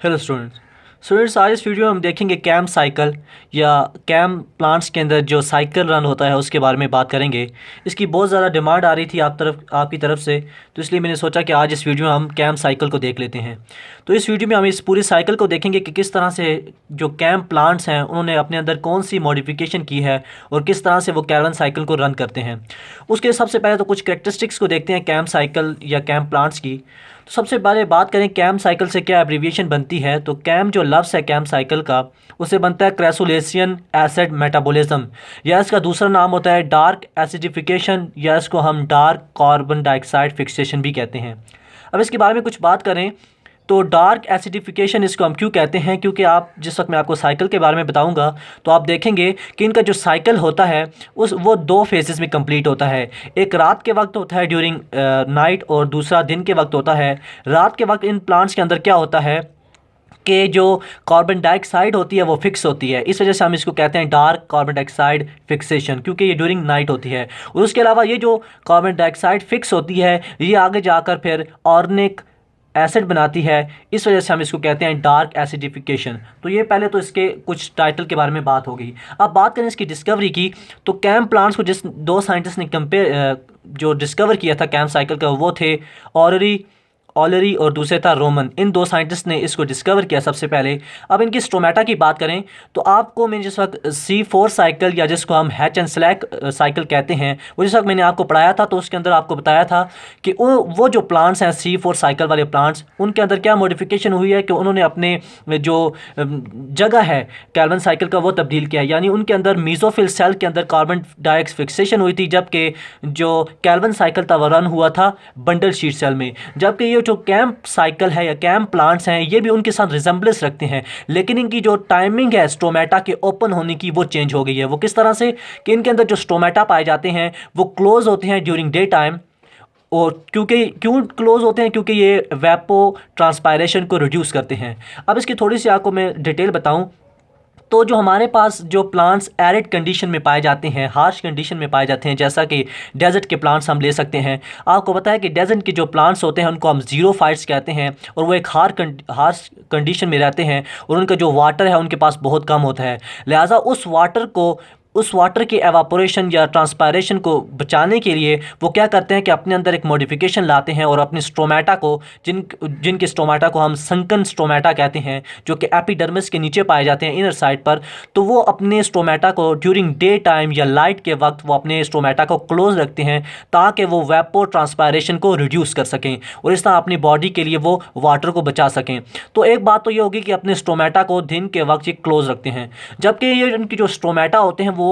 Hello students आज इस video में हम देखेंगे कैम साइकिल या कैम प्लांट्स के अंदर जो साइकिल रन होता है उसके बारे में बात करेंगे। इसकी बहुत ज़्यादा डिमांड आ रही थी आपकी तरफ से, तो इसलिए मैंने सोचा कि आज इस वीडियो में हम कैम साइकिल को देख लेते हैं। तो इस वीडियो में हम इस पूरी साइकिल को देखेंगे कि किस तरह से जो कैम प्लांट्स हैं उन्होंने अपने अंदर कौन सी मॉडिफिकेशन की है और किस तरह से वो कैरवन साइकिल को रन करते हैं। उसके सबसे पहले तो कुछ कैरेक्टरिस्टिक्स को देखते हैं कैम साइकिल या कैम प्लांट्स की। तो सबसे पहले बात करें कैम साइकिल से क्या एब्रीविएशन बनती है, तो कैम जो लफ्ज़ है कैम साइकिल का, उसे बनता है क्रेसुलेशियन एसिड मेटाबॉलिज्म, या इसका दूसरा नाम होता है डार्क एसिडिफिकेशन, या इसको हम डार्क कार्बन डाइऑक्साइड फिक्सेशन भी कहते हैं। अब इसके बारे में कुछ बात करें तो डार्क एसिडिफिकेशन इसको हम क्यों कहते हैं, क्योंकि आप जिस वक्त मैं आपको साइकिल के बारे में बताऊंगा तो आप देखेंगे कि इनका जो साइकिल होता है वो दो फेजेस में कंप्लीट होता है। एक रात के वक्त होता है ड्यूरिंग नाइट और दूसरा दिन के वक्त होता है। रात के वक्त इन प्लांट्स के अंदर क्या होता है कि जो कार्बन डाइऑक्साइड होती है वो फिक्स होती है, इस वजह से हम इसको कहते हैं डार्क कार्बन डाइऑक्साइड फिक्सेशन, क्योंकि ये ड्यूरिंग नाइट होती है। और उसके अलावा ये जो कार्बन डाइऑक्साइड फिक्स होती है ये आगे जाकर फिर ऑर्गेनिक एसिड बनाती है, इस वजह से हम इसको कहते हैं डार्क एसिडिफिकेशन। तो ये पहले तो इसके कुछ टाइटल के बारे में बात हो गई। अब बात करें इसकी डिस्कवरी की, तो कैम प्लांट्स को जिस दो साइंटिस्ट ने जो डिस्कवर किया था कैम साइकिल का, वो थे ऑलरी और दूसरे था रोमन। इन दो साइंटिस्ट ने इसको डिस्कवर किया सबसे पहले। अब इनकी स्टोमेटा की बात करें तो आपको मैं जिस वक्त C4 साइकिल या जिसको हम हैच एंड स्लैक साइकिल कहते हैं, वो जिस वक्त मैंने आपको पढ़ाया था तो उसके अंदर आपको बताया था कि वो जो प्लांट्स हैं C4 साइकिल वाले प्लांट्स, उनके अंदर क्या मॉडिफिकेशन हुई है कि उन्होंने अपने जो जगह है कैल्विन साइकिल का वो तब्दील किया है। यानी उनके अंदर मीजोफिल सेल के अंदर कार्बन डाइऑक्साइड फिक्सेशन हुई थी, जबकि जो कैल्विन साइकिल था वो रन हुआ था बंडल शीट सेल में। जबकि ये जो कैम्प साइकिल है या कैम्प प्लांट्स हैं ये भी उनके साथ रिजेंबलेंस रखते हैं, लेकिन इनकी जो टाइमिंग है स्टोमेटा के ओपन होने की वो चेंज हो गई है। वो किस तरह से कि इनके अंदर जो स्टोमेटा पाए जाते हैं वो क्लोज होते हैं ड्यूरिंग डे टाइम। और क्यों क्लोज होते हैं, क्योंकि ये वेपो ट्रांसपायरेशन को रिड्यूस करते हैं। अब इसकी थोड़ी सी आपको मैं डिटेल बताऊं तो जो हमारे पास जो प्लांट्स एरिड कंडीशन में पाए जाते हैं, हार्श कंडीशन में पाए जाते हैं, जैसा कि डेजर्ट के प्लांट्स हम ले सकते हैं। आपको पता है कि डेजर्ट के जो प्लांट्स होते हैं उनको हम ज़ीरोफाइट्स कहते हैं और वो एक हार्श कंडीशन में रहते हैं और उनका जो वाटर है उनके पास बहुत कम होता है। लिहाजा उस वाटर की एवापोरेशन या ट्रांसपायरेशन को बचाने के लिए वो क्या करते हैं कि अपने अंदर एक मॉडिफिकेशन लाते हैं और अपने स्टोमेटा को जिनके स्टोमेटा को हम संकन स्टोमेटा कहते हैं, जो कि एपिडर्मिस के नीचे पाए जाते हैं इनर साइड पर, तो वो अपने स्टोमेटा को ड्यूरिंग डे टाइम या लाइट के वक्त वो अपने स्टोमेटा को क्लोज रखते हैं ताकि वो वेपो ट्रांसपायरेशन को रिड्यूस कर सकें और इस तरह अपनी बॉडी के लिए वो वाटर को बचा सकें। तो एक बात तो ये होगी कि अपने स्टोमेटा को दिन के वक्त ये क्लोज रखते हैं, जबकि ये इनकी जो स्टोमेटा होते हैं वो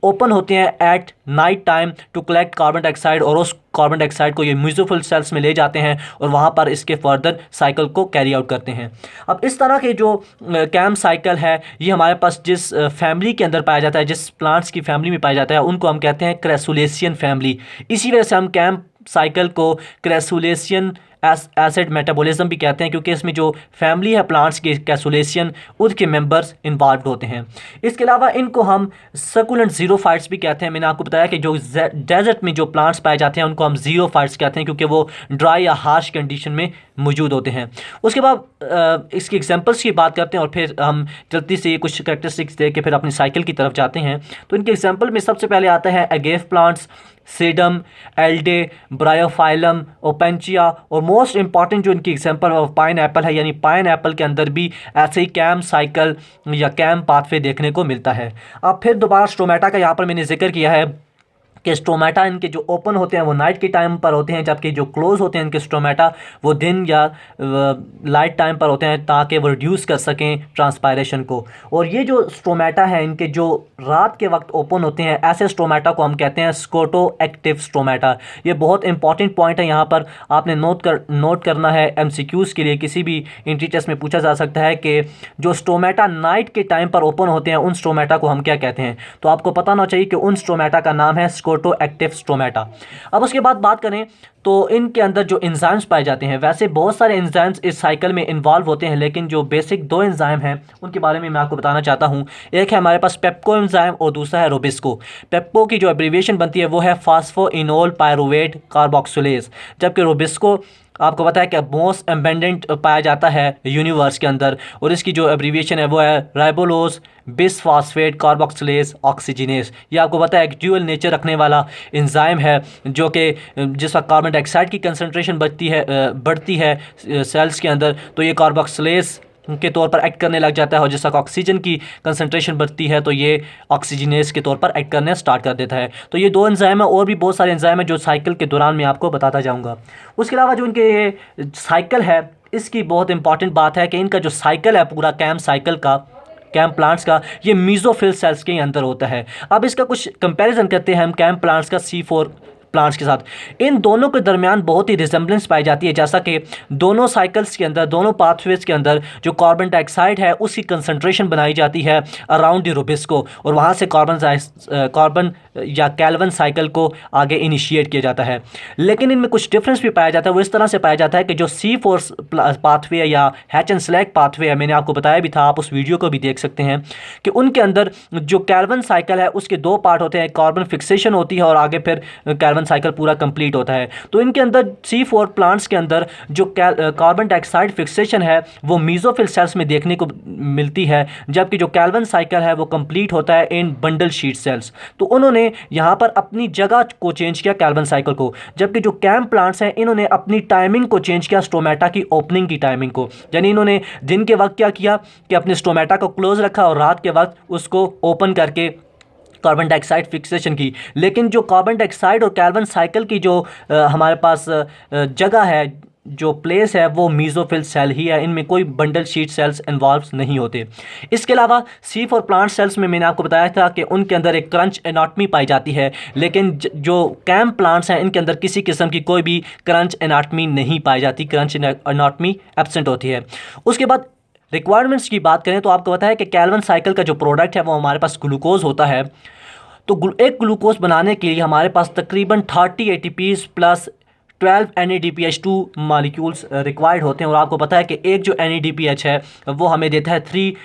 ओपन होते हैं at night time to collect carbon dioxide, और उस कार्बन डाइऑक्साइड को ये म्यूजिफुल सेल्स में ले जाते हैं और वहाँ पर इसके फर्दर साइकिल को कैरी आउट करते हैं। अब इस तरह के जो कैम साइकिल है ये हमारे पास जिस फैमिली के अंदर पाया जाता है, जिस प्लांट्स की फैमिली में पाया जाता है, उनको हम कहते हैं क्रेसुलेशियन फैमिली। इसी वजह से हम कैम साइकिल को क्रेसुलेशियन एसिड मेटाबॉलिज्म भी कहते हैं, क्योंकि इसमें जो फैमिली है प्लांट्स की कैसुलेशियन उसके मेंबर्स इन्वॉल्व होते हैं। इसके अलावा इनको हम सर्कुलेंट ज़ीरोफाइट्स भी कहते हैं। मैंने आपको बताया कि जो डेजर्ट में जो प्लांट्स पाए जाते हैं उनको हम ज़ीरोफाइट्स कहते हैं, क्योंकि वो ड्राई या हार्श कंडीशन में मौजूद होते हैं। उसके बाद इसकी एग्जांपल्स की बात करते हैं और फिर हम जल्दी से कुछ कैरेक्टरिस्टिक्स दे के फिर अपनी साइकिल की तरफ जाते हैं। तो इनके एग्जांपल में सबसे पहले आता है एगेव प्लांट्स, सेडम, एल्डे, ब्रायोफाइलम, ओपेंचिया, और मोस्ट इंपॉर्टेंट जो इनकी एग्जांपल ऑफ पाइन एप्पल है, यानी पाइन एप्पल के अंदर भी ऐसे ही कैम साइकिल या कैम पाथवे देखने को मिलता है। अब फिर दोबारा स्टोमेटा का यहाँ पर मैंने जिक्र किया है कि स्टोमेटा इनके जो ओपन होते हैं वो नाइट के टाइम पर होते हैं, जबकि जो क्लोज होते हैं इनके स्टोमेटा वो दिन या लाइट टाइम पर होते हैं ताकि वो रिड्यूस कर सकें ट्रांसपायरेशन को। और ये जो स्टोमेटा है इनके जो रात के वक्त ओपन होते हैं, ऐसे स्टोमेटा को हम कहते हैं स्कोटो एक्टिव स्टोमेटा। ये बहुत इंपॉर्टेंट पॉइंट है, यहाँ पर आपने नोट करना है। MCQs के लिए किसी भी एंट्री टेस्ट में पूछा जा सकता है कि जो स्टोमेटा नाइट के टाइम पर ओपन होते हैं उन स्टोमेटा को हम क्या कहते हैं, तो आपको पता होना चाहिए कि उन स्टोमेटा का नाम है स्कोटो एक्टिव स्टोमेटा। अब उसके बाद बात करें तो इनके अंदर जो एंजाइम्स पाए जाते हैं, वैसे बहुत सारे एंजाइम्स इस साइकिल में इन्वॉल्व होते हैं, लेकिन जो बेसिक दो एंजाइम हैं उनके बारे में मैं आपको बताना चाहता हूं। एक है हमारे पास पेप्को एंजाइम और दूसरा है रोबिस्को। पेप्को की जो एब्रीविएशन बनती है वो है फास्फोइनोल पायरुवेट कार्बोक्सिलेज, जबकि रोबिस्को आपको पता है कि मोस्ट एम्बेंडेंट पाया जाता है यूनिवर्स के अंदर, और इसकी जो एब्रीविएशन है वो है राइबोलोज बिसफॉस्फेट कार्बोक्सिलेज ऑक्सीजनेस। ये आपको पता है एक ड्यूअल नेचर रखने वाला एंजाइम है, जो कि जिस वक्त कार्बन डाइऑक्साइड की कंसनट्रेशन बढ़ती है सेल्स के अंदर, तो ये कार्बोक्सिलेज के तौर पर एक्ट करने लग जाता है, और जिस वक्त ऑक्सीजन की कंसनट्रेशन बढ़ती है तो ये ऑक्सीजनेस के तौर पर एक्ट करने स्टार्ट कर देता है। तो ये दो एंजाइम है, और भी बहुत सारे एंजाइम है जो साइकिल के दौरान मैं आपको बताता जाऊँगा। उसके अलावा जो इनके ये साइकिल है, इसकी बहुत इंपॉर्टेंट बात है कि इनका जो साइकिल है पूरा कैम साइकिल का, कैम प्लांट्स का, ये मीजोफिल सेल्स के अंदर होता है। अब इसका कुछ कंपैरिजन करते हैं हम कैम प्लांट्स का C4 प्लांट्स के साथ। इन दोनों के दरमियान बहुत ही रिजेंबलेंस पाई जाती है, जैसा कि दोनों साइकिल्स के अंदर, दोनों पाथवेज के अंदर जो कार्बन डाइऑक्साइड है उसकी कंसंट्रेशन बनाई जाती है अराउंड द रूबिस्को, और वहाँ से कार्बन या कैल्विन साइकिल को आगे इनिशिएट किया जाता है। लेकिन इनमें कुछ डिफरेंस भी पाया जाता है। वो इस तरह से पाया जाता है कि जो C4 पाथवे या हैच एंड स्लैग पाथवे है, मैंने आपको बताया भी था, आप उस वीडियो को भी देख सकते हैं, कि उनके अंदर जो कैल्विन साइकिल है उसके दो पार्ट होते हैं, कार्बन फिक्सेशन होती है और आगे फिर कैल्विन साइकिल पूरा कंप्लीट होता है। तो इनके अंदर C4 प्लांट्स के अंदर जो कार्बन डाइऑक्साइड फिक्सेशन है वो मीजोफिल सेल्स में देखने को मिलती है, जबकि जो कैल्विन साइकिल है वो कंप्लीट होता है इन बंडल शीट सेल्स। तो उन्होंने यहां पर अपनी जगह को चेंज किया कैल्विन साइकिल को, जबकि जो कैम प्लांट्स हैं इन्होंने अपनी टाइमिंग को चेंज किया, स्टोमेटा की ओपनिंग की टाइमिंग को। यानी इन्होंने दिन के वक्त क्या किया कि अपने स्टोमेटा को क्लोज रखा और रात के वक्त उसको ओपन करके कार्बन डाइऑक्साइड फिक्सेशन की। लेकिन जो कार्बन डाइऑक्साइड और कैल्विन साइकिल की जो हमारे पास जगह है, जो प्लेस है, वो मीजोफिल सेल ही है, इनमें कोई बंडल शीट सेल्स इन्वॉल्व नहीं होते। इसके अलावा C4 प्लांट सेल्स में मैंने आपको बताया था कि उनके अंदर एक क्रंच एनाटमी पाई जाती है, लेकिन जो कैम प्लांट्स हैं इनके अंदर किसी किस्म की कोई भी क्रंच एनाटमी नहीं पाई जाती, क्रंच एनाटमी एब्सेंट होती है। उसके बाद रिक्वायरमेंट्स की बात करें तो आपको पता है कि कैल्विन साइकिल का जो प्रोडक्ट है वो हमारे पास ग्लूकोज होता है। तो एक ग्लूकोज बनाने के लिए हमारे पास तकरीबन 30 ATPs plus 12 NADPH2 molecules required होते हैं, और आपको पता है कि एक जो NADPH है वो हमें देता है 3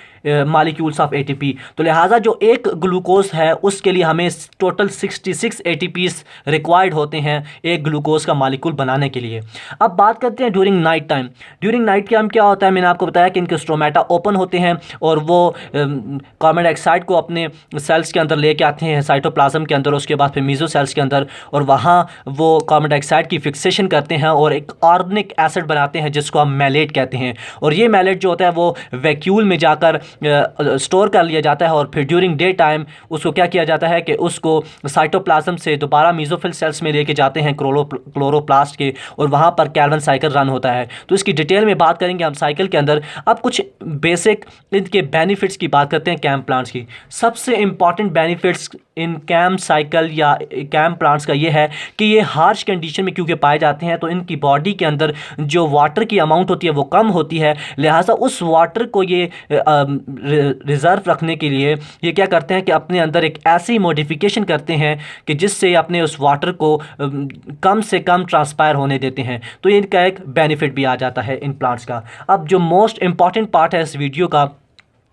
मॉलिक्यूल्स ऑफ ATP। तो लिहाजा जो एक ग्लूकोज है उसके लिए हमें टोटल 66 ATPs रिक्वायर्ड होते हैं एक ग्लूकोज का मॉलिक्यूल बनाने के लिए। अब बात करते हैं during night time. During night time क्या होता है, मैंने आपको बताया कि इनके स्टोमेटा ओपन होते हैं और वो कार्बन डाइऑक्साइड को अपने सेल्स के अंदर लेके आते हैं साइटोप्लाज्म के अंदर, उसके बाद फिर मीजो सेल्स के अंदर, और वहाँ वो कार्बन डाइऑक्साइड की फिक्सेशन करते हैं और एक ऑर्गेनिक एसिड बनाते हैं जिसको हम मैलेट कहते हैं। और ये मैलेट जो होता है वो वैक्यूल में जाकर स्टोर कर लिया जाता है, और फिर ड्यूरिंग डे टाइम उसको क्या किया जाता है कि उसको साइटोप्लाज्म से दोबारा मीजोफिल सेल्स में लेके जाते हैं क्लोरोप्लास्ट के, और वहाँ पर कैल्विन साइकिल रन होता है। तो इसकी डिटेल में बात करेंगे हम साइकिल के अंदर। अब कुछ बेसिक इनके बेनिफिट्स की बात करते हैं कैम प्लांट्स की। सबसे important benefits in CAM cycle या कैम प्लांट्स का ये है कि ये हार्श कंडीशन में क्योंकि पाए जाते हैं तो इनकी बॉडी के अंदर जो वाटर की अमाउंट होती है वो कम होती है, लिहाजा उस वाटर को ये रिज़र्व रखने के लिए ये क्या करते हैं कि अपने अंदर एक ऐसी मॉडिफिकेशन करते हैं कि जिससे अपने उस वाटर को कम से कम ट्रांसपायर होने देते हैं। तो इनका एक बेनिफिट भी आ जाता है इन प्लांट्स का। अब जो मोस्ट इंपॉर्टेंट पार्ट है इस वीडियो का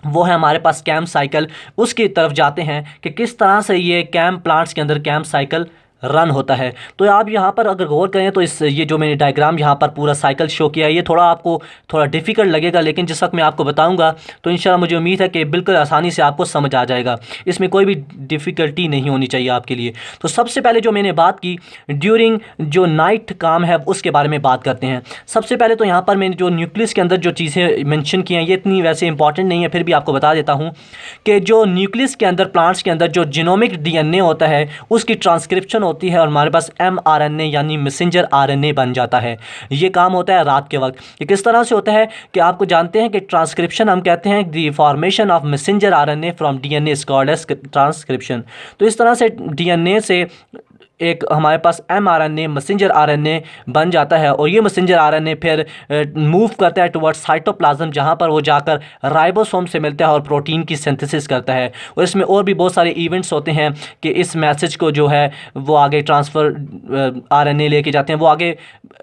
वो है हमारे पास कैम साइकिल। उसकी तरफ जाते हैं कि किस तरह से ये कैम प्लांट्स के अंदर कैम साइकिल रन होता है। तो आप यहाँ पर अगर गौर करें तो ये जो मैंने डायग्राम यहाँ पर पूरा साइकिल शो किया है, ये आपको थोड़ा डिफ़िकल्ट लगेगा, लेकिन जिस वक्त मैं आपको बताऊँगा तो इंशाल्लाह मुझे उम्मीद है कि बिल्कुल आसानी से आपको समझ आ जाएगा। इसमें कोई भी डिफ़िकल्टी नहीं होनी चाहिए आपके लिए। तो सबसे पहले जो मैंने बात की ड्यूरिंग जो नाइट काम है उसके बारे में बात करते हैं। सबसे पहले तो यहाँ पर मैंने जो न्यूक्लियस के अंदर जो चीज़ें मेंशन की हैं ये इतनी वैसे इंपॉर्टेंट नहीं है, फिर भी आपको बता देता हूँ कि जो न्यूक्लियस के अंदर प्लांट्स के अंदर जो जीनोमिक DNA होता है उसकी ट्रांसक्रिप्शन होती है और हमारे पास mRNA यानी मैसेंजर RNA बन जाता है। ये काम होता है रात के वक्त। ये किस तरह से होता है कि आपको जानते हैं कि ट्रांसक्रिप्शन हम कहते हैं the formation of messenger RNA from DNA is called as transcription. तो इस तरह से DNA से एक हमारे पास mRNA मैसेंजर RNA बन जाता है, और ये मैसेंजर RNA फिर मूव करता है टुवर्ड्स साइटोप्लाज्म, जहाँ पर वो जाकर राइबोसोम से मिलता है और प्रोटीन की सिंथेसिस करता है। और इसमें और भी बहुत सारे इवेंट्स होते हैं कि इस मैसेज को जो है वो आगे ट्रांसफ़र RNA लेके जाते हैं। वो आगे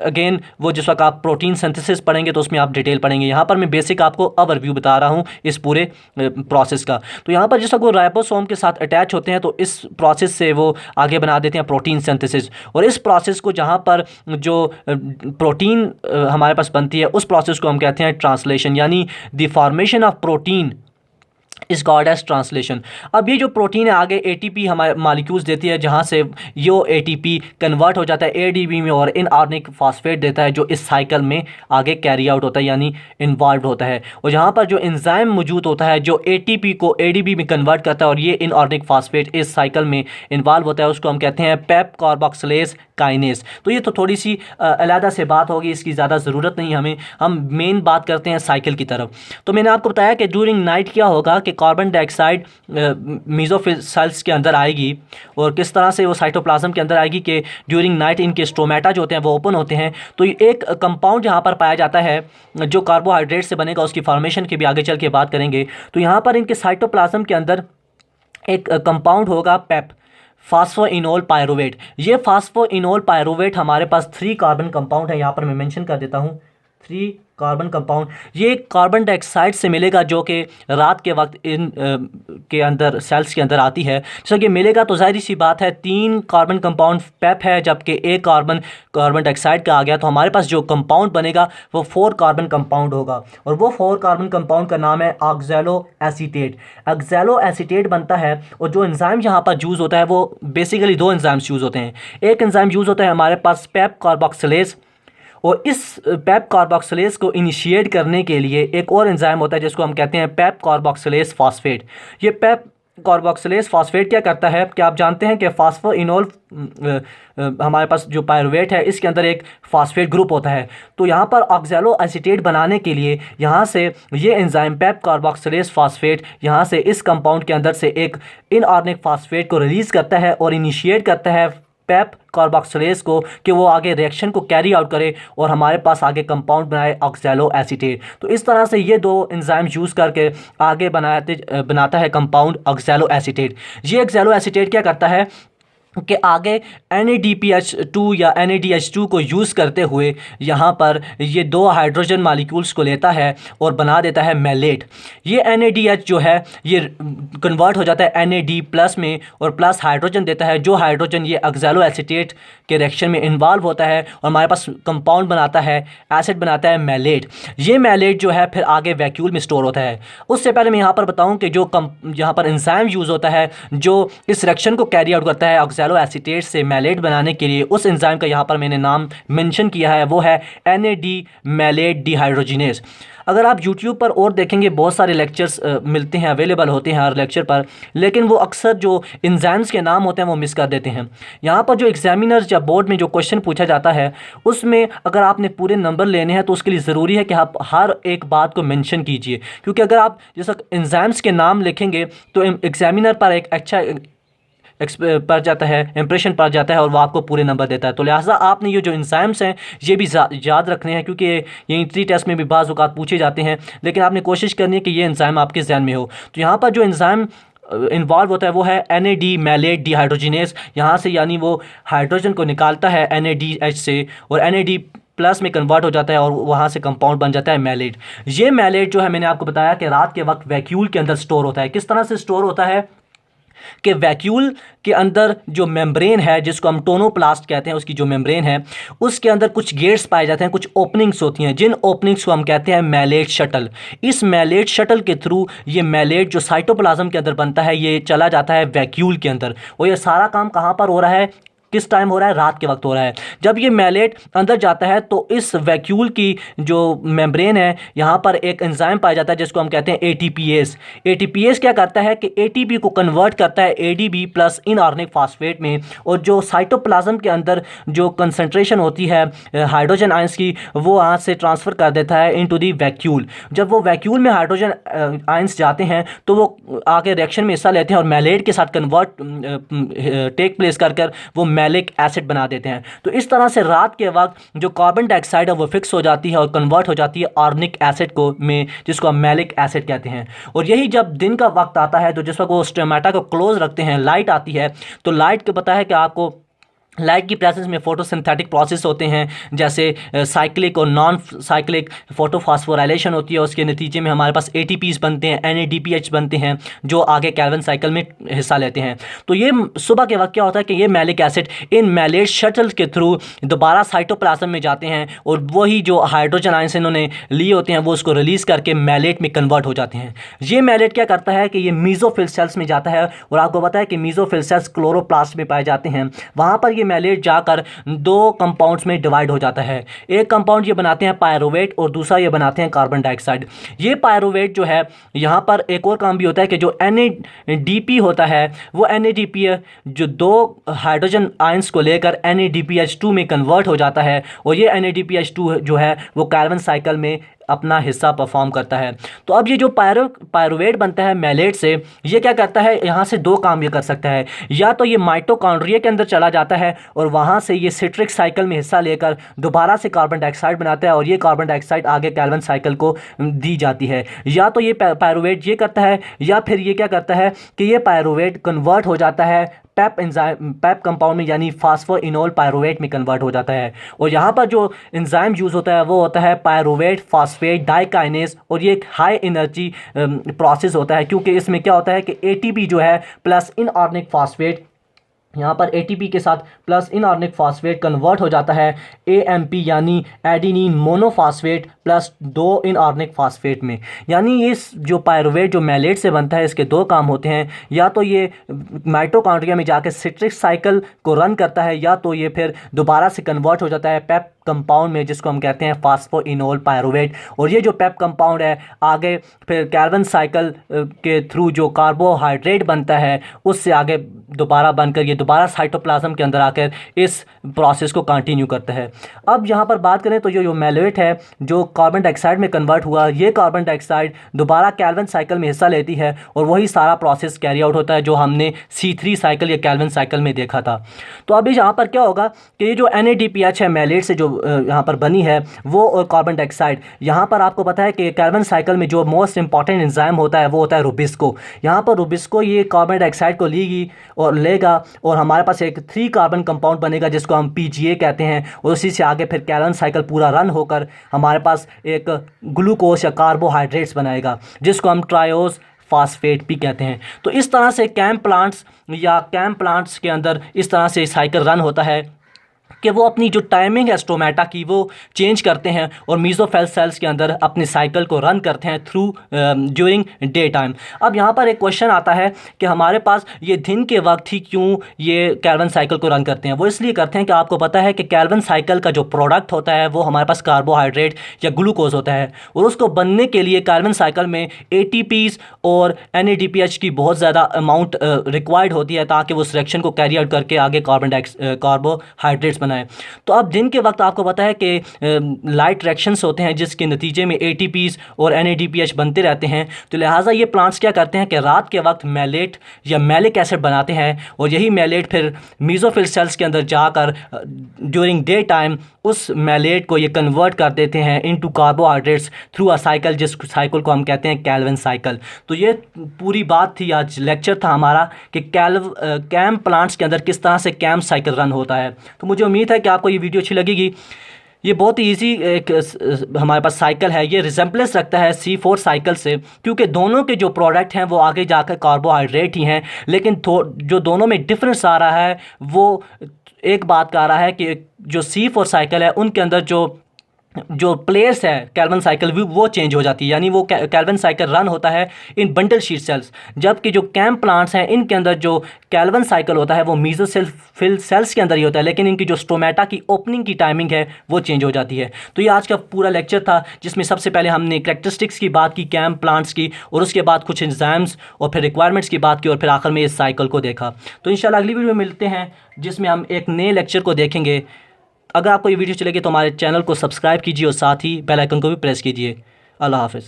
अगेन वो जिस वक्त आप प्रोटीन सिंथेसिस पढ़ेंगे तो उसमें आप डिटेल पढ़ेंगे। यहाँ पर मैं बेसिक आपको ओवरव्यू बता रहा हूँ इस पूरे प्रोसेस का। तो यहाँ पर जिस वक्त वो राइबोसोम के साथ अटैच होते हैं तो इस प्रोसेस से वो आगे बना देते हैं प्रोटीन सिंथेसिस। और इस प्रोसेस को जहाँ पर जो प्रोटीन हमारे पास बनती है उस प्रोसेस को हम कहते हैं ट्रांसलेशन, यानी the formation of protein is called as translation. अब ये जो प्रोटीन है आगे एटीपी हमारे मालिक्यूल्स देती है, जहाँ से यो एटीपी कन्वर्ट हो जाता है एडीपी में और इनऑर्गेनिक फॉस्फेट देता है, जो इस साइकिल में आगे कैरी आउट होता है यानी इन्वॉल्व होता है। और जहाँ पर जो एंजाइम मौजूद होता है जो एटीपी को एडीपी में कन्वर्ट करता है और ये इनऑर्गेनिक फॉस्फेट इस साइकिल में इन्वॉल्व होता है, उसको हम कहते हैं पेप कार्बोक्सिलेज काइनेस। तो ये तो थोड़ी सी अलहदा से बात होगी, इसकी ज़्यादा ज़रूरत नहीं हमें, हम मेन बात करते हैं साइकिल की तरफ। तो मैंने आपको बताया कि ड्यूरिंग नाइट क्या होगा कि कार्बन डाइऑक्साइड मेसोफिल सेल्स के अंदर आएगी और किस तरह से वो साइटोप्लाज्म के अंदर आएगी कि ड्यूरिंग नाइट इनके स्टोमेटा जो होते हैं वो ओपन होते हैं। तो एक कंपाउंड यहाँ पर पाया जाता है जो कार्बोहाइड्रेट से बनेगा, उसकी फॉर्मेशन की भी आगे चल के बात करेंगे। तो यहाँ पर इनके साइटोप्लाज्म के अंदर एक कंपाउंड होगा पेप, फास्फोइनोल पायरुवेट। ये फास्फोइनोल पायरुवेट हमारे पास 3 कार्बन कंपाउंड है, यहाँ पर मैं मेंशन कर देता हूँ 3 कार्बन कंपाउंड। ये कार्बन डाइऑक्साइड से मिलेगा जो कि रात के वक्त इन के अंदर सेल्स के अंदर आती है। जैसा कि मिलेगा तो जाहिर सी बात है 3 कार्बन कंपाउंड पेप है, जबकि एक कार्बन डाइऑक्साइड का आ गया, तो हमारे पास जो कंपाउंड बनेगा वो 4 कार्बन कंपाउंड होगा। और वो 4 कार्बन कंपाउंड का नाम है ऑक्सैलो एसीटेट। ऑक्सैलो एसीटेट बनता है और जो एंजाइम यहाँ पर यूज़ होता है वो बेसिकली 2 एंजाइम्स यूज़ होते हैं। एक एंजाइम यूज़ होता है हमारे पास पेप कार्बोक्सिलेज, और इस पेप कार्बोक्सिलेज को इनिशिएट करने के लिए एक और एंजाइम होता है जिसको हम कहते हैं पेप कार्बोक्सिलेज फॉस्फेट। ये पेप कार्बोक्सिलेज फॉस्फेट क्या करता है कि आप जानते हैं कि फास्फोइनोल हमारे पास जो पायरुवेट है इसके अंदर एक फॉस्फेट ग्रुप होता है। तो यहाँ पर ऑक्सैलो एसीटेट बनाने के लिए यहाँ से ये एंजाइम पेप कार्बोक्सिलेज फॉस्फेट यहाँ से इस कंपाउंड के अंदर से एक इनऑर्गेनिक फॉस्फेट को रिलीज़ करता है और इनिशिएट करता है पेप कार्बोक्सिलेज को कि वो आगे रिएक्शन को कैरी आउट करे और हमारे पास आगे कंपाउंड बनाए ऑक्सैलो एसीटेट। तो इस तरह से ये 2 एंजाइम यूज़ करके आगे बनाता है कंपाउंड ऑक्सैलो एसीटेट। ये ऑक्सैलो एसीटेट क्या करता है कि आगे NADPH2 या NADH2 को यूज़ करते हुए यहाँ पर ये 2 हाइड्रोजन मालिक्यूल्स को लेता है और बना देता है मैलेट। ये NADH जो है ये कन्वर्ट हो जाता है NAD प्लस में और प्लस हाइड्रोजन देता है, जो हाइड्रोजन ये ऑक्सैलो एसीटेट के रिएक्शन में इन्वॉल्व होता है और हमारे पास कंपाउंड बनाता है, एसिड बनाता है मैलेट। ये मैलेट जो है फिर आगे वैक्यूल में स्टोर होता है। उससे पहले मैं यहाँ पर बताऊँ कि जो यहाँ पर एंजाइम यूज़ होता है जो इस रिएक्शन को कैरी आउट करता है ऑक्सैलो एसीटेट से मैलेट बनाने के लिए, उस एंजाइम का यहाँ पर मैंने नाम मेंशन किया है, वो है NAD मैलेट डिहाइड्रोजिनेज। अगर आप YouTube पर और देखेंगे बहुत सारे लेक्चर्स मिलते हैं, अवेलेबल होते हैं हर लेक्चर पर, लेकिन वो अक्सर जो एंजाइम्स के नाम होते हैं वो मिस कर देते हैं। यहाँ पर जो एग्जामिनर या बोर्ड में जो क्वेश्चन पूछा जाता है उसमें अगर आपने पूरे नंबर लेने हैं तो उसके लिए ज़रूरी है कि आप हर एक बात को मेंशन कीजिए, क्योंकि अगर आप जैसा एंजाइम्स के नाम लिखेंगे तो एग्जामिनर पर एक अच्छा पड़ जाता है, इंप्रेशन पड़ जाता है और वो आपको पूरे नंबर देता है। तो लिहाजा आपने ये जो एंजाइम्स हैं ये भी याद रखने हैं, क्योंकि ये इंट्री टेस्ट में भी बाज़ औक़ात पूछे जाते हैं, लेकिन आपने कोशिश करनी है कि ये एंजाइम आपके जहन में हो। तो यहाँ पर जो एंजाइम इन्वॉल्व होता है वो है NAD मैलेट डिहाइड्रोजिनेज। यहाँ से यानी वो हाइड्रोजन को निकालता है NADH से और NAD प्लस में कन्वर्ट हो जाता है और वहाँ से कंपाउंड बन जाता है मैलेट। ये मैलेट जो है मैंने आपको बताया कि रात के वक्त वैक्यूल के अंदर स्टोर होता है। किस तरह से स्टोर होता है कि वैक्यूल के अंदर जो मेम्ब्रेन है जिसको हम टोनोप्लास्ट कहते हैं, उसकी जो मेम्ब्रेन है उसके अंदर कुछ गेट्स पाए जाते हैं, कुछ ओपनिंग्स होती हैं, जिन ओपनिंग्स को हम कहते हैं मैलेट शटल। इस मैलेट शटल के थ्रू ये मैलेट जो साइटोप्लाज्म के अंदर बनता है ये चला जाता है वैक्यूल के अंदर। और ये सारा काम कहाँ पर हो रहा है, किस टाइम हो रहा है, रात के वक्त हो रहा है। जब ये मैलेट अंदर जाता है तो इस वैक्यूल की जो मेम्ब्रेन है यहाँ पर एक एंजाइम पाया जाता है जिसको हम कहते हैं ATPase। ATPase क्या करता है कि ATP को कन्वर्ट करता है ADP प्लस इनऑर्गेनिक फॉस्फेट में, और जो साइटोप्लाज्म के अंदर जो कंसंट्रेशन होती है हाइड्रोजन आयंस की वो वहाँ से ट्रांसफ़र कर देता है इनटू दी वैक्यूल। जब वो वैक्यूल में हाइड्रोजन आयंस जाते हैं तो वो आगे रिएक्शन में हिस्सा लेते हैं और मैलेट के साथ कन्वर्ट टेक प्लेस कर वो मैलिक एसिड बना देते हैं। तो इस तरह से रात के वक्त जो कार्बन डाइऑक्साइड है वो फिक्स हो जाती है और कन्वर्ट हो जाती है ऑर्गेनिक एसिड को में, जिसको हम मैलिक एसिड कहते हैं। और यही जब दिन का वक्त आता है तो जिस वक्त वो स्टोमेटा को क्लोज रखते हैं, लाइट आती है, तो लाइट को पता है कि आपको लाइट की प्रेजेंस में फोटोसिंथेटिक प्रोसेस होते हैं, जैसे साइक्लिक और नॉन साइक्लिक फोटोफॉस्फोराइलेशन होती है। उसके नतीजे में हमारे पास एटीपीज बनते हैं, NADPH बनते हैं, जो आगे कैल्विन साइकिल में हिस्सा लेते हैं। तो ये सुबह के वक्त क्या होता है कि ये malic acid in malate shuttle के थ्रू दोबारा साइटोप्लाज्म में जाते हैं और वही जो हाइड्रोजन आयंस इन्होंने लिए होते हैं वो उसको रिलीज़ करके मैलेट में कन्वर्ट हो जाते हैं। ये मैलेट क्या करता है कि ये मीजोफिल सेल्स में जाता है, और आपको पता है कि मीजोफिल सेल्स क्लोरोप्लास्ट में पाए जाते हैं। वहाँ पर मैलेट जाकर दो कंपाउंड्स में डिवाइड हो जाता है। एक कंपाउंड ये बनाते हैं पायरुवेट और दूसरा ये बनाते हैं कार्बन डाइऑक्साइड। ये पायरुवेट जो है, यहाँ पर एक और काम भी होता है कि जो NADP होता है वो NADP जो दो हाइड्रोजन आयंस को लेकर NADPH2 में कन्वर्ट हो जाता है, और ये NADPH2 जो है वो कार्बन साइकिल में अपना हिस्सा परफॉर्म करता है। तो अब ये जो पायरुवेट बनता है मैलेट से, ये क्या करता है, यहाँ से दो काम ये कर सकता है। या तो ये माइटोकॉन्ड्रिया के अंदर चला जाता है और वहाँ से ये सिट्रिक साइकिल में हिस्सा लेकर दोबारा से कार्बन डाइऑक्साइड बनाता है, और ये कार्बन डाइऑक्साइड आगे कैल्विन साइकिल को दी जाती है। या तो ये पायरुवेट ये करता है, या फिर ये क्या करता है कि ये पायरुवेट कन्वर्ट हो जाता है पैप कंपाउंड में, यानी फास्फोइनोल पायरुवेट में कन्वर्ट हो जाता है। और यहाँ पर जो एंजाइम यूज़ होता है वो होता है पायरुवेट फॉस्फेट डाइकाइनेज, और ये एक हाई एनर्जी प्रोसेस होता है, क्योंकि इसमें क्या होता है कि ATP जो है प्लस इनऑर्गेनिक फॉस्फेट, यहाँ पर ATP के साथ प्लस इनऑर्गेनिक फॉस्फेट कन्वर्ट हो जाता है AMP यानी adenine monophosphate plus 2 inorganic phosphate में। यानी ये जो पायरुवेट जो मैलेट से बनता है इसके दो काम होते हैं, या तो ये माइटोकॉन्ड्रिया में जाकर सिट्रिक साइकिल को रन करता है, या तो ये फिर दोबारा से कन्वर्ट हो जाता है पेप कंपाउंड में, जिसको हम कहते हैं फास्फोइनोल पायरुवेट। और ये जो पेप कंपाउंड है आगे फिर कैल्विन साइकिल के थ्रू जो कार्बोहाइड्रेट बनता है उससे आगे दोबारा बनकर ये दोबारा साइटोप्लाज्म के अंदर आकर इस प्रोसेस को कंटिन्यू करता है। अब यहाँ पर बात करें तो जो मैलेट है जो कार्बन डाइऑक्साइड में कन्वर्ट हुआ, ये कार्बन डाइऑक्साइड दोबारा कैल्विन साइकिल में हिस्सा लेती है, और वही सारा प्रोसेस कैरी आउट होता है जो हमने C3 साइकिल या कैल्विन साइकिल में देखा था। तो अभी यहाँ पर क्या होगा कि ये जो NADPH है मैलेट से जो यहाँ पर बनी है वो, और कार्बन डाइऑक्साइड, यहाँ पर आपको पता है कि कैल्विन साइकिल में जो मोस्ट इंपॉर्टेंट एंजाइम होता है वो होता है रुबिस्को। यहाँ पर रुबिस्को ये कार्बन डाइऑक्साइड को लेगा और हमारे पास एक 3 कार्बन कंपाउंड बनेगा जिसको हम PGA कहते हैं, और उसी से आगे फिर कैल्विन साइकिल पूरा रन होकर हमारे पास एक ग्लूकोज या कार्बोहाइड्रेट्स बनाएगा जिसको हम ट्रायोज फास्फेट भी कहते हैं। तो इस तरह से कैम प्लांट्स के अंदर इस तरह से साइकिल रन होता है कि वो अपनी जो टाइमिंग है स्टोमेटा की वो चेंज करते हैं और मीजोफिल सेल्स के अंदर अपनी साइकिल को रन करते हैं थ्रू ड्यूरिंग डे टाइम। अब यहाँ पर एक क्वेश्चन आता है कि हमारे पास ये दिन के वक्त ही क्यों ये कैल्विन साइकिल को रन करते हैं। वो इसलिए करते हैं कि आपको पता है कि कैल्विन साइकिल का जो प्रोडक्ट होता है वो हमारे पास कार्बोहाइड्रेट या ग्लूकोज होता है, और उसको बनने के लिए कैल्विन साइकिल में ATPs और NADPH की बहुत ज़्यादा अमाउंट रिक्वायर्ड होती है ताकि वो उस रिएक्शन को कैरी आउट करके आगे कार्बोहाइड्रेट्स बनाए। तो अब दिन के वक्त आपको पता है कि लाइट रिएक्शंस होते हैं जिसके नतीजे में ATPs और NADPH बनते रहते हैं। तो लिहाजा ये प्लांट्स क्या करते हैं कि रात के वक्त मैलेट या मैलिक एसिड बनाते हैं, और यही मैलेट फिर मीजोफिल सेल्स के अंदर जाकर ड्यूरिंग डे टाइम उस मैलेट को ये कन्वर्ट कर देते हैं into carbohydrates through a cycle, जिस साइकिल को हम कहते हैं कैल्विन साइकिल। तो ये पूरी बात थी, आज लेक्चर था हमारा कि कैम प्लांट्स के अंदर किस तरह से कैम साइकिल रन होता है। तो मुझे उम्मीद है कि आपको ये वीडियो अच्छी लगेगी। ये बहुत ही ईजी एक हमारे पास साइकिल है, ये रिजेम्बलेंस रखता है C4 साइकिल से, क्योंकि दोनों के जो प्रोडक्ट हैं वो आगे जाकर कार्बोहाइड्रेट ही हैं, लेकिन जो दोनों में डिफरेंस आ रहा है वो एक बात का आ रहा है कि जो C4 साइकिल है उनके अंदर जो प्लेस है कैल्विन साइकिल वो चेंज हो जाती है, यानी वो कैल्विन साइकिल रन होता है इन बंडल शीट सेल्स, जबकि जो कैम प्लांट्स हैं इनके अंदर जो कैल्विन साइकिल होता है वो मीजोफिल सेल्स के अंदर ही होता है, लेकिन इनकी जो स्टोमेटा की ओपनिंग की टाइमिंग है वो चेंज हो जाती है। तो ये आज का पूरा लेक्चर था जिसमें सबसे पहले हमने कैरेक्टरिस्टिक्स की बात की कैम प्लांट्स की, और उसके बाद कुछ एंजाइम्स और फिर रिक्वायरमेंट्स की बात की, और फिर आखिर में इस साइकिल को देखा। तो इंशाल्लाह अगली वीडियो में मिलते हैं जिसमें हम एक नए लेक्चर को देखेंगे। अगर आपको ये वीडियो चलेगी तो हमारे चैनल को सब्सक्राइब कीजिए और साथ ही बेल आइकन को भी प्रेस कीजिए। अल्लाह हाफ़िज़।